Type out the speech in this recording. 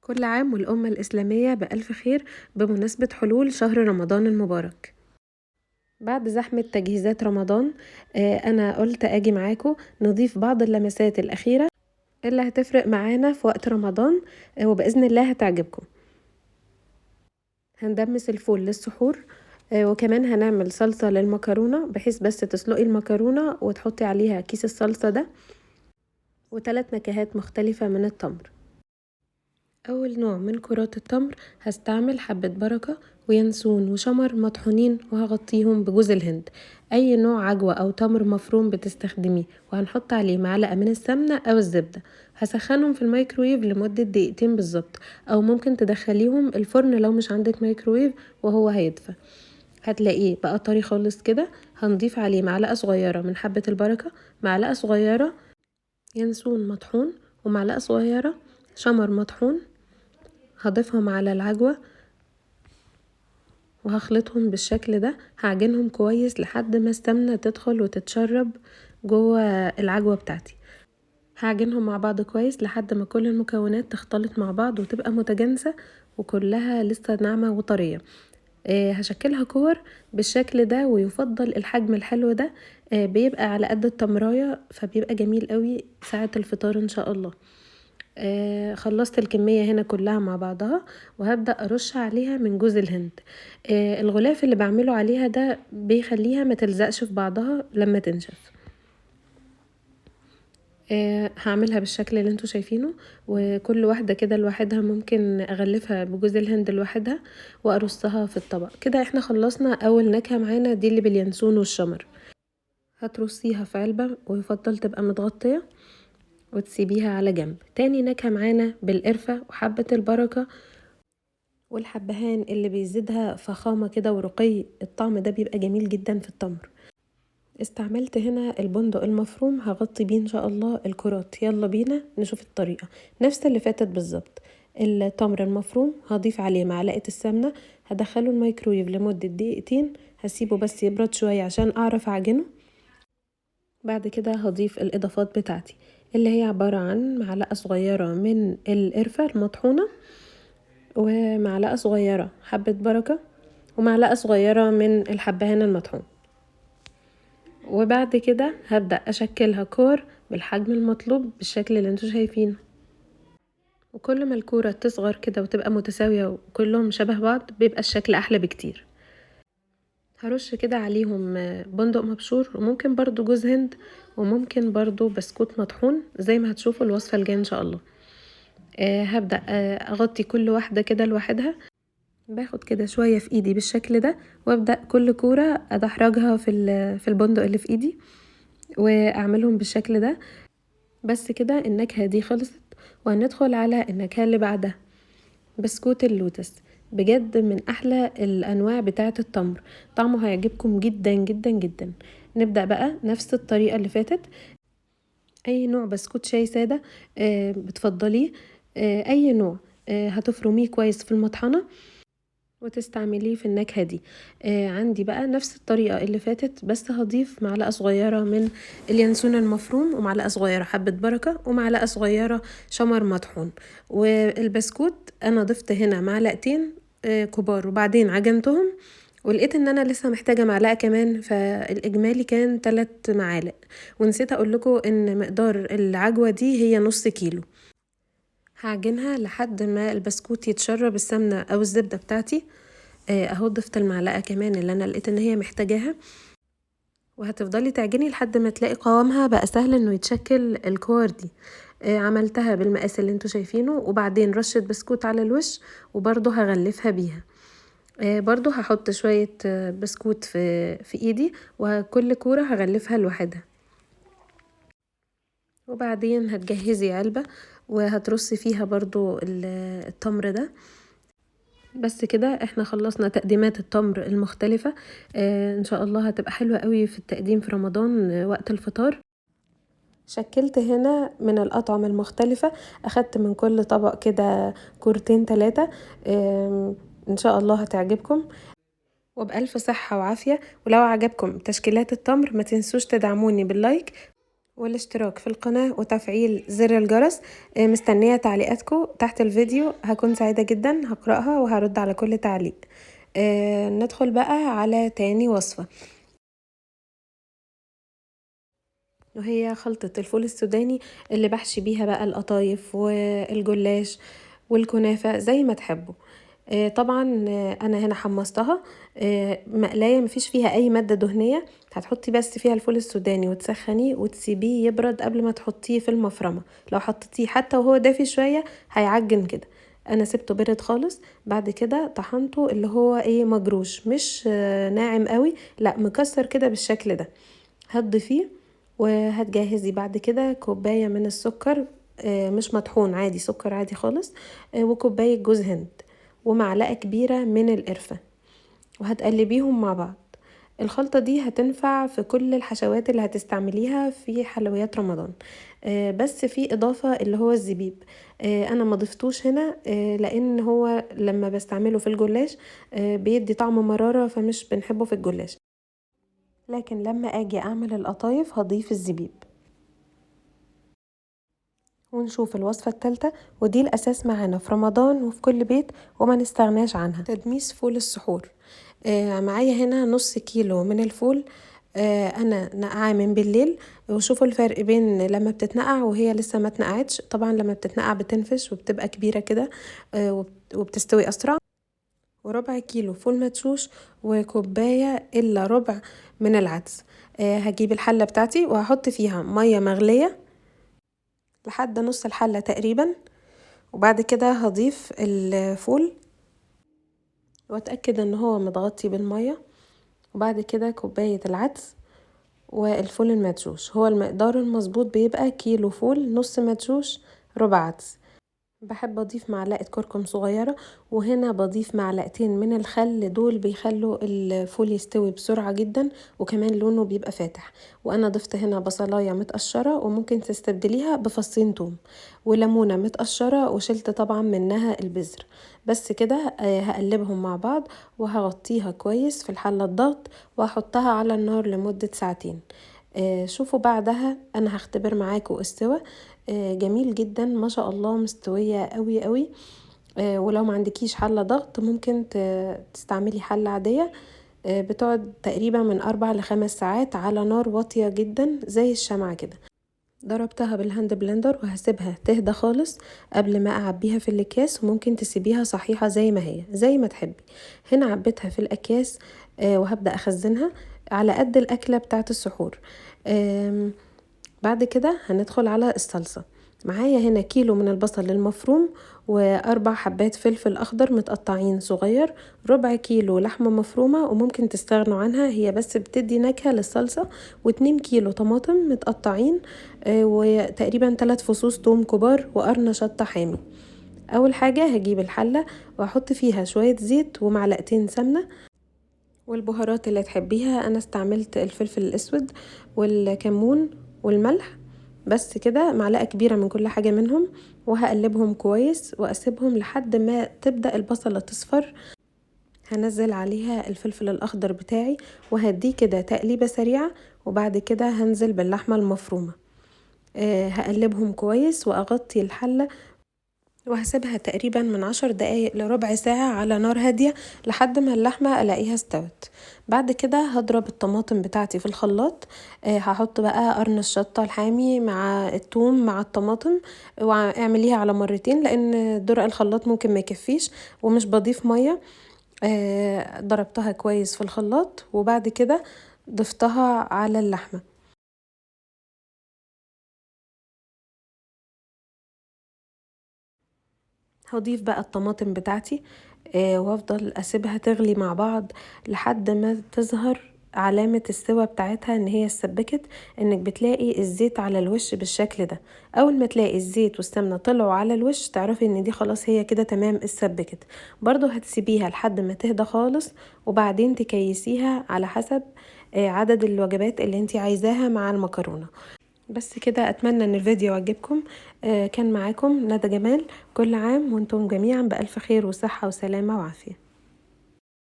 كل عام والأمة الإسلامية بألف خير بمناسبة حلول شهر رمضان المبارك. بعد زحمة تجهيزات رمضان أنا قلت أجي معاكم نضيف بعض اللمسات الأخيرة اللي هتفرق معانا في وقت رمضان، وبإذن الله هتعجبكم. هندمس الفول للسحور، وكمان هنعمل صلصة للمكرونة بحيث بس تسلقي المكرونة وتحطي عليها كيس الصلصة ده، وثلاث نكهات مختلفة من التمر. أول نوع من كرات التمر هستعمل حبة بركة وينسون وشمر مطحونين، وهغطيهم بجوز الهند. أي نوع عجوة أو تمر مفروم بتستخدميه، وهنحط عليه معلقة من السمنة أو الزبدة. هسخنهم في الميكرويف لمدة دقيقتين بالظبط، أو ممكن تدخليهم الفرن لو مش عندك ميكرويف وهو هيدفى. هتلاقيه بقى طري خالص كده. هنضيف عليه معلقة صغيرة من حبة البركة، معلقة صغيرة ينسون مطحون، ومعلقة صغيرة شمر مطحون. هضيفهم على العجوة وهخلطهم بالشكل ده. هعجنهم كويس لحد ما السمنة تدخل وتتشرب جوه العجوة بتاعتي. هعجنهم مع بعض كويس لحد ما كل المكونات تختلط مع بعض وتبقى متجانسة وكلها لسه ناعمة وطرية. هشكلها كور بالشكل ده، ويفضل الحجم الحلو ده بيبقى على قد التمراية، فبيبقى جميل قوي ساعة الفطار ان شاء الله. خلصت الكمية هنا كلها مع بعضها، وهبدأ أرش عليها من جوز الهند. الغلاف اللي بعمله عليها ده بيخليها ما تلزقش في بعضها لما تنشف. هعملها بالشكل اللي انتوا شايفينه، وكل واحدة كده لوحدها ممكن أغلفها بجوز الهند لوحدها وأرصها في الطبق. كده احنا خلصنا أول نكهة معانا، دي اللي باليانسون والشمر. هترصيها في علبة ويفضل تبقى متغطية وتسيبيها على جنب. تاني نكهة معانا بالقرفة وحبة البركة والحبهان اللي بيزيدها فخامة كده ورقي. الطعم ده بيبقى جميل جدا في التمر. استعملت هنا البندق المفروم، هغطي بيه ان شاء الله الكرات. يلا بينا نشوف الطريقة نفس اللي فاتت بالظبط. التمر المفروم هضيف عليه معلقة السمنة، هدخله الميكرويف لمدة دقيقتين، هسيبه بس يبرد شوية عشان اعرف اعجنه. بعد كده هضيف الاضافات بتاعتي اللي هي عبارة عن معلقة صغيرة من القرفة المطحونة، ومعلقة صغيرة حبة بركة، ومعلقة صغيرة من الحبهان المطحون. وبعد كده هبدأ أشكلها كور بالحجم المطلوب بالشكل اللي انتوا شايفينه. وكل ما الكورة تصغر كده وتبقى متساوية وكلهم شبه بعض بيبقى الشكل أحلى بكتير. هرش كده عليهم بندق مبشور، وممكن برضو جوز هند، وممكن برضو بسكوت مطحون زي ما هتشوفوا الوصفة الجاية ان شاء الله. هبدأ أغطي كل واحدة كده لوحدها. باخد كده شوية في ايدي بالشكل ده، وابدأ كل كورة ادحرجها في البندق اللي في ايدي واعملهم بالشكل ده. بس كده النكهة دي خلصت، وهندخل على النكهة اللي بعدها. بسكوت اللوتس بجد من احلى الانواع بتاعة التمر، طعمه هيعجبكم جدا جدا جدا. نبدأ بقى نفس الطريقة اللي فاتت. اي نوع بسكوت شاي سادة بتفضليه، اي نوع هتفرميه كويس في المطحنة وتستعمليه في النكهة دي. عندي بقى نفس الطريقة اللي فاتت، بس هضيف معلقة صغيرة من اليانسون المفروم، ومعلقة صغيرة حبة بركة، ومعلقة صغيرة شمر مطحون. والبسكوت انا ضفت هنا معلقتين كبار، وبعدين عجنتهم ولقيت ان انا لسه محتاجة معلقة كمان، فالاجمالي كان 3 معالق. ونسيت اقول لكم ان مقدار العجوة دي هي نص كيلو. هعجنها لحد ما البسكوت يتشرب السمنة او الزبدة بتاعتي. اهو ضفت المعلقة كمان اللي انا لقيت ان هي محتاجاها. وهتفضلي تعجني لحد ما تلاقي قوامها بقى سهل انه يتشكل الكور دي. عملتها بالمقاس اللي انتوا شايفينه، وبعدين رشة بسكوت على الوش، وبرضو هغلفها بيها. برضو هحط شوية بسكوت في ايدي، وكل كورة هغلفها لوحدها. وبعدين هتجهزي علبة وهترصي فيها برضو التمر ده. بس كده احنا خلصنا تقديمات التمر المختلفة. ان شاء الله هتبقى حلوة قوي في التقديم في رمضان وقت الفطار. شكلت هنا من الأطعمة المختلفة، أخدت من كل طبق كده كورتين 3. إن شاء الله هتعجبكم وبألف صحة وعافية. ولو عجبكم تشكيلات التمر ما تنسوش تدعموني باللايك والاشتراك في القناة وتفعيل زر الجرس. مستنية تعليقاتكم تحت الفيديو، هكون سعيدة جدا هقرأها وهرد على كل تعليق. ندخل بقى على تاني وصفة، وهي خلطة الفول السوداني اللي بحشي بيها بقى القطايف والجلاش والكنافة زي ما تحبوا. طبعا انا هنا حمصتها مقلايه مفيش فيها اي ماده دهنيه. هتحطي بس فيها الفول السوداني وتسخنيه وتسيبيه يبرد قبل ما تحطيه في المفرمه. لو حطيتيه حتى وهو دافي شويه هيعجن كده. انا سبته برد خالص. بعد كده طحنته اللي هو ايه مجروش، مش ناعم قوي، لا مكسر كده بالشكل ده. هتضيفيه وهتجهزي بعد كده كوبايه من السكر، مش مطحون، عادي سكر عادي خالص، وكوبايه جوز هند ومعلقة كبيرة من القرفة، وهتقلبيهم مع بعض. الخلطة دي هتنفع في كل الحشوات اللي هتستعمليها في حلويات رمضان. بس في إضافة اللي هو الزبيب، أنا ما ضفتوش هنا لأن هو لما بستعمله في الجلاش بيدي طعم مرارة، فمش بنحبه في الجلاش، لكن لما أجي أعمل القطايف هضيف الزبيب. ونشوف الوصفة الثالثة، ودي الأساس معانا في رمضان وفي كل بيت وما نستغناش عنها، تدميس فول السحور. معايا هنا نص كيلو من الفول. أنا نقعاه من بالليل، وشوفوا الفرق بين لما بتتنقع وهي لسه ما اتنقعتش. طبعا لما بتتنقع بتنفش وبتبقى كبيرة كده وبتستوي أسرع. وربع كيلو فول مدشوش، وكوباية إلا ربع من العدس. هجيب الحلة بتاعتي وهحط فيها مية مغلية لحد نص الحلة تقريبا، وبعد كده هضيف الفول واتأكد ان هو متغطي بالمية، وبعد كده كوباية العدس والفول المدشوش. هو المقدار المظبوط بيبقى كيلو فول نص مدشوش ربع عدس. بحب اضيف معلقة كركم صغيرة، وهنا بضيف معلقتين من الخل، دول بيخلوا الفول يستوي بسرعة جدا وكمان لونه بيبقى فاتح. وانا ضفت هنا بصلاية متقشرة وممكن تستبدليها بفصين توم، وليمونة متقشرة وشلت طبعا منها البذر. بس كده هقلبهم مع بعض وهغطيها كويس في الحلة الضغط وهحطها على النار لمدة ساعتين. شوفوا بعدها انا هختبر معاكم استوى. جميل جدا ما شاء الله، مستوية قوي قوي. ولو ما عندكيش حلة ضغط ممكن تستعملي حلة عادية. بتقعد تقريبا من 4 ل5 ساعات على نار واطية جدا زي الشمعة كده. ضربتها بالهاند بلندر وهسيبها تهدى خالص قبل ما اعبيها في الاكياس، وممكن تسيبيها صحيحة زي ما هي زي ما تحبي. هنا عبيتها في الاكياس وهبدأ اخزنها على قد الاكلة بتاعت السحور. بعد كده هندخل على الصلصة. معايا هنا كيلو من البصل المفروم، و4 حبات فلفل أخضر متقطعين صغير، ربع كيلو لحمة مفرومة وممكن تستغنوا عنها، هي بس بتدي نكهة للصلصة، و2 كيلو طماطم متقطعين، وتقريبا 3 فصوص توم كبار، وقرن شطة حامي. أول حاجة هجيب الحلة وأحط فيها شوية زيت ومعلقتين سمنة، والبهارات اللي تحبيها. أنا استعملت الفلفل الأسود والكمون والملح، بس كده معلقة كبيرة من كل حاجة منهم، وهقلبهم كويس واسيبهم لحد ما تبدأ البصلة تصفر. هنزل عليها الفلفل الأخضر بتاعي وهديه كده تقليبة سريعة، وبعد كده هنزل باللحمة المفرومة. هقلبهم كويس وأغطي الحلة وهسيبها تقريبا من 10 دقايق لربع ساعة على نار هادية لحد ما اللحمة الاقيها استوت. بعد كده هضرب الطماطم بتاعتي في الخلاط. هحط بقى قرن الشطة الحامي مع الثوم مع الطماطم، واعمليها على مرتين لان درق الخلاط ممكن ما يكفيش، ومش بضيف مية. ضربتها كويس في الخلاط وبعد كده ضفتها على اللحمة. هضيف بقى الطماطم بتاعتي وافضل اسيبها تغلي مع بعض لحد ما تظهر علامة السوا بتاعتها ان هي اتسبكت، انك بتلاقي الزيت على الوش بالشكل ده. اول ما تلاقي الزيت والسمنة طلعوا على الوش تعرفي ان دي خلاص هي كده تمام اتسبكت. برضو هتسيبيها لحد ما تهدى خالص، وبعدين تكيسيها على حسب عدد الوجبات اللي انتي عايزاها مع المكرونة. بس كده، اتمنى ان الفيديو عجبكم. كان معاكم ندى جمال، كل عام وانتم جميعا بألف خير وصحة وسلامة وعافية.